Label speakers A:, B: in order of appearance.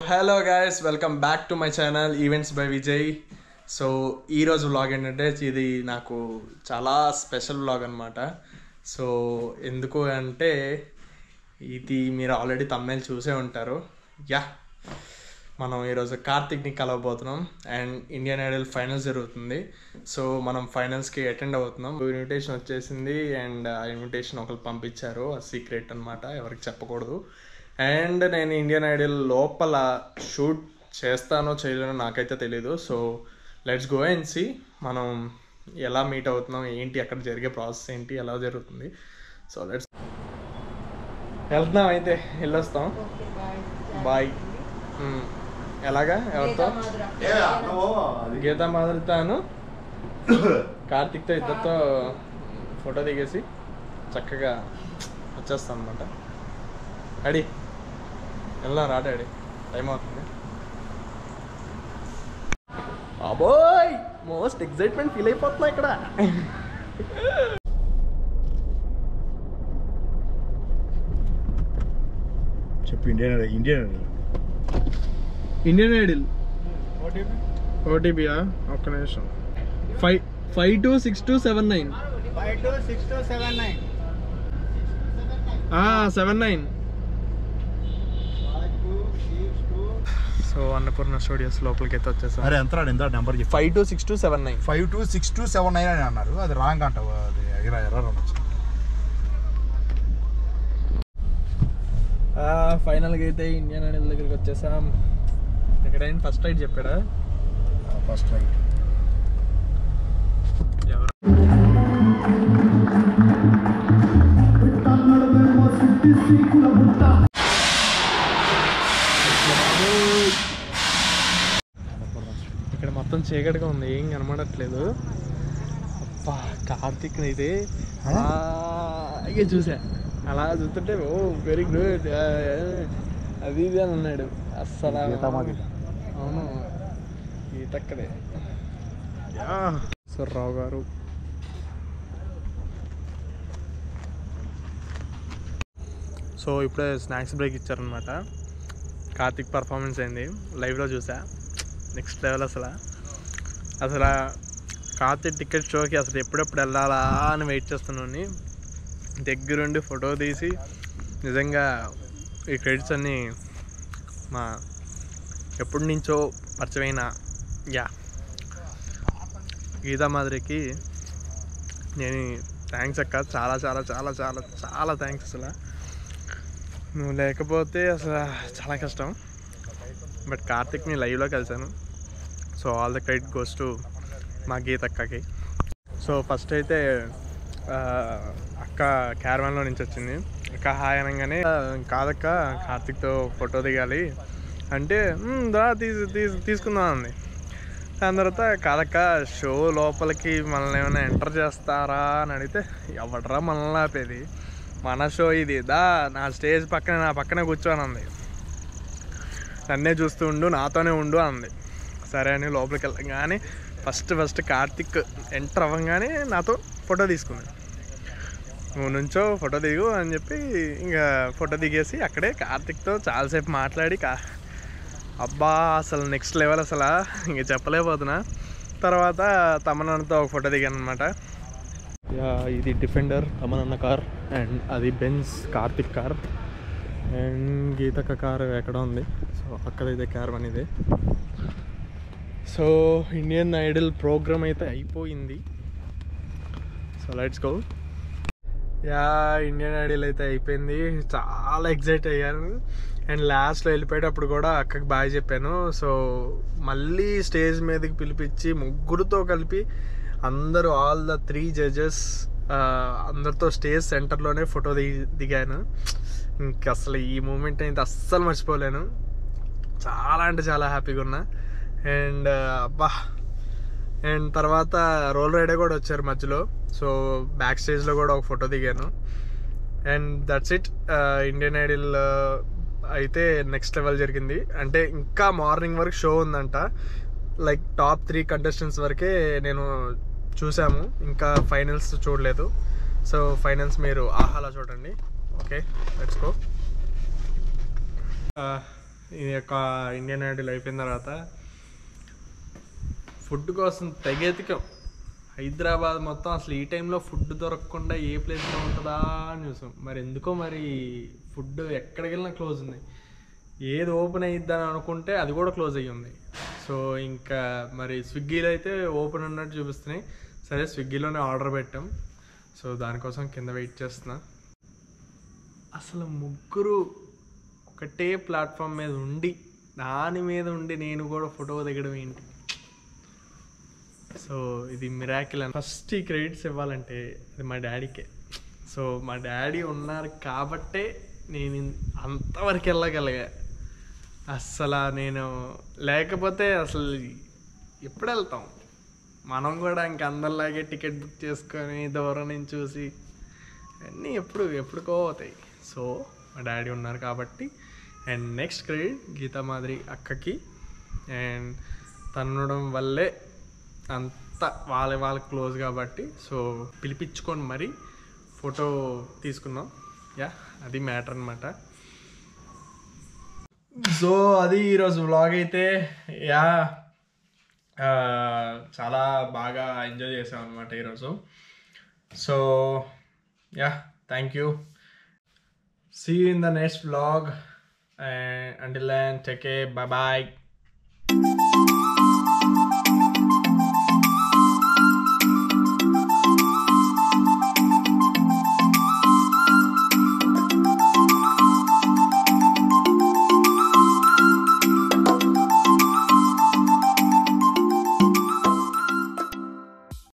A: Hello guys, welcome back to my channel events by Vijay. So ఈరోజు vlog ఏంటంటే ఇది నాకు చాలా స్పెషల్ వ్లాగ్ అనమాట. సో ఎందుకు అంటే ఇది మీరు ఆల్రెడీ తమ్నైల్ చూసే ఉంటారు. మనం ఈరోజు కార్తిక్ని కలవబోతున్నాం అండ్ ఇండియన్ ఐడల్ ఫైనల్స్ జరుగుతుంది. సో మనం ఫైనల్స్కి అటెండ్ అవుతున్నాం. ఇన్విటేషన్ వచ్చేసింది అండ్ ఆ ఇన్విటేషన్ ఒకరు పంపించారు. ఆ సీక్రెట్ అనమాట, ఎవరికి చెప్పకూడదు. అండ్ నేను ఇండియన్ ఐడల్ లోపల షూట్ చేస్తానో చేయలేనో నాకైతే తెలీదు. So let's go and see మనం ఎలా మీట్ అవుతున్నాం, ఏంటి అక్కడ జరిగే ప్రాసెస్ ఏంటి, ఎలా జరుగుతుంది. సో లెట్స్ వెళ్తున్నాం, అయితే వెళ్ళొస్తాం. బాయ్. ఎలాగా ఎవరితో? గీతా మాధురితాను కార్తిక్తో ఇద్దరితో ఫోటో దిగేసి చక్కగా వచ్చేస్తాం అనమాట. డాడీ వెళ్దాం రా డాడీ, టైం అవుతుంది. అబోయ్ మోస్ట్ ఎక్సైట్మెంట్ ఫీల్ అయిపోతున్నా ఇక్కడ.
B: చెప్పు. ఇండియన్ ఐడల్
A: ఓటీపీయా? ఒక్క నిమిషం. 526279 79. సో అన్నపూర్ణ స్టూడియోస్ లోపలికి అయితే వచ్చేసాం.
B: అరే ఎంత నెంబర్
A: 526279
B: 526279 అని అన్నారు. అది రాంగ్ అంటావు, అది ఎర్రర్ అనొచ్చు.
A: ఫైనల్గా అయితే ఇండియన్ ఐడల్ దగ్గరికి వచ్చేసాం. ఎక్కడైనా ఫస్ట్ రైట్ చెప్పాడా?
B: First right.
A: ఎవరు? ఇక్కడ మొత్తం చీకటిగా ఉంది, ఏం కనబడట్లేదు. అబ్బా కార్తిక్ అయితే అలాగే చూసా. అలా చూస్తుంటే ఓ వెరీ గుడ్ అది ఇది అని అన్నాడు. అస్సలు అవును, గీతక్కడే. రావు గారు సో ఇప్పుడే స్నాక్స్ బ్రేక్ ఇచ్చారనమాట. కార్తిక్ పర్ఫార్మెన్స్ అయింది, లైవ్లో చూసా. Next level. అసలు కార్తిక్ టికెట్ షోకి అసలు ఎప్పుడెప్పుడు వెళ్ళాలా అని వెయిట్ చేస్తున్నాను. దగ్గరుండి ఫోటో తీసి నిజంగా ఈ క్రెడిట్స్ అన్నీ మా ఎప్పటి నుంచో పరిచయమైన గీతా మాధురికి నేను థ్యాంక్స్ అక్క, చాలా చాలా చాలా చాలా చాలా థ్యాంక్స్. అసలు నువ్వు లేకపోతే అసలు చాలా కష్టం. బట్ కార్తిక్ని లైవ్లో కలిసాను. So all the credit goes to మా గీతక్కకి. సో ఫస్ట్ అయితే అక్క క్యారవాన్లో నుంచి వచ్చింది. అక్క హాయ్ అనగానే, కాదక్క కార్తిక్తో ఫోటో దిగాలి అంటే దా తీసుకుందాం అంది. దాని తర్వాత కాదక్క షో లోపలికి మనల్ని ఏమైనా ఎంటర్ చేస్తారా అని అడిగితే, ఎవడరా మనల్ని ఆపేది, మన షో ఇది, దా నా స్టేజ్ నా పక్కనే కూర్చోని అంది. నన్నే చూస్తూ ఉండు, నాతోనే ఉండు అంది. సరే అని లోపలికి వెళ్ళగానే ఫస్ట్ కార్తిక్ ఎంటర్ అవ్వగానే నాతో ఫోటో తీసుకున్నాను. నువ్వు నుంచో ఫోటో దిగు అని చెప్పి ఇంకా ఫోటో దిగేసి అక్కడే కార్తిక్తో చాలాసేపు మాట్లాడి అబ్బా అసలు నెక్స్ట్ లెవెల్. అసలు ఇంక చెప్పలేకపోతున్నా. తర్వాత తమనన్నతో ఒక ఫోటో దిగాను అనమాట. ఇది డిఫెండర్ తమనన్న కార్ అండ్ అది బెంజ్ కార్తిక్ కార్ అండ్ గీతక్క కార్ ఎక్కడ ఉంది. సో అక్కడైతే కార్ అనేది. సో ఇండియన్ ఐడల్ ప్రోగ్రామ్ అయితే అయిపోయింది. So let's go. Indian Idol అయితే అయిపోయింది. చాలా ఎక్సైట్ అయ్యాను. అండ్ లాస్ట్లో వెళ్ళిపోయేటప్పుడు కూడా అక్కకి బాయ్ చెప్పాను. సో మళ్ళీ స్టేజ్ మీదకి పిలిపించి ముగ్గురుతో కలిపి అందరూ ఆల్ ద 3 జడ్జెస్ అందరితో స్టేజ్ సెంటర్లోనే ఫోటో దిగాను. ఇంక అసలు ఈ మూమెంట్ అయితే అస్సలు మర్చిపోలేను. చాలా అంటే చాలా హ్యాపీగా ఉన్నా. అండ్ అబ్బా, అండ్ తర్వాత రోల్ రైడే కూడా వచ్చారు మధ్యలో. సో బ్యాక్ స్టేజ్లో కూడా ఒక ఫోటో దిగాను. And that's it. Indian Idol అయితే నెక్స్ట్ లెవెల్ జరిగింది. అంటే ఇంకా మార్నింగ్ వరకు షో ఉందంట. లైక్ టాప్ 3 కంటెస్టెంట్స్ వరకే నేను చూసాము, ఇంకా ఫైనల్స్ చూడలేదు. సో ఫైనల్స్ మీరు ఆహాలో చూడండి. Okay let's go. ఈ యొక్క ఇండియన్ ఐడల్ అయిపోయిన తర్వాత ఫుడ్ కోసం తెగెతికాం. హైదరాబాద్ మొత్తం అసలు ఈ టైంలో ఫుడ్ దొరకకుండా ఏ ప్లేస్లో ఉంటుందా అని చూసాం. మరి ఎందుకో మరి ఫుడ్ ఎక్కడికి వెళ్ళినా క్లోజ్ ఉంది. ఏది ఓపెన్ అయ్యిద్దని అనుకుంటే అది కూడా క్లోజ్ అయ్యి ఉంది. సో ఇంకా మరి స్విగ్గీలో అయితే ఓపెన్ ఉన్నట్టు చూపిస్తున్నాయి. సరే స్విగ్గీలోనే ఆర్డర్ పెట్టాం. సో దానికోసం కింద వెయిట్ చేస్తున్నా. అసలు ముగ్గురు ఒకటే ప్లాట్ఫామ్ మీద ఉండి దాని మీద ఉండి నేను కూడా ఫోటో దిగడం ఏంటి. సో ఇది మిరాకిల్. అని ఫస్ట్ ఈ క్రెడిట్స్ ఇవ్వాలంటే అది మా డాడీకే. సో మా డాడీ ఉన్నారు కాబట్టే నేను అంతవరకు వెళ్ళగలిగా. అస్సలు నేను లేకపోతే అసలు ఎప్పుడు వెళ్తాం మనం కూడా ఇంక అందరిలాగే టికెట్ బుక్ చేసుకొని దూరం నుంచి చూసి అన్నీ ఎప్పుడుకో అవుతాయి. సో మా డాడీ ఉన్నారు కాబట్టి. అండ్ నెక్స్ట్ క్రెడిట్ గీతా మాదిరి అక్కకి. అండ్ తనడం వల్లే అంత వాళ్ళ క్లోజ్ కాబట్టి సో పిలిపించుకొని మరీ ఫోటో తీసుకున్నాం. యా అది మ్యాటర్ అనమాట. సో అది ఈరోజు వ్లాగ్ అయితే యా చాలా బాగా ఎంజాయ్ చేసాం అనమాట ఈరోజు. So ya thank you. See you in the next vlog. Until then take care. Bye bye.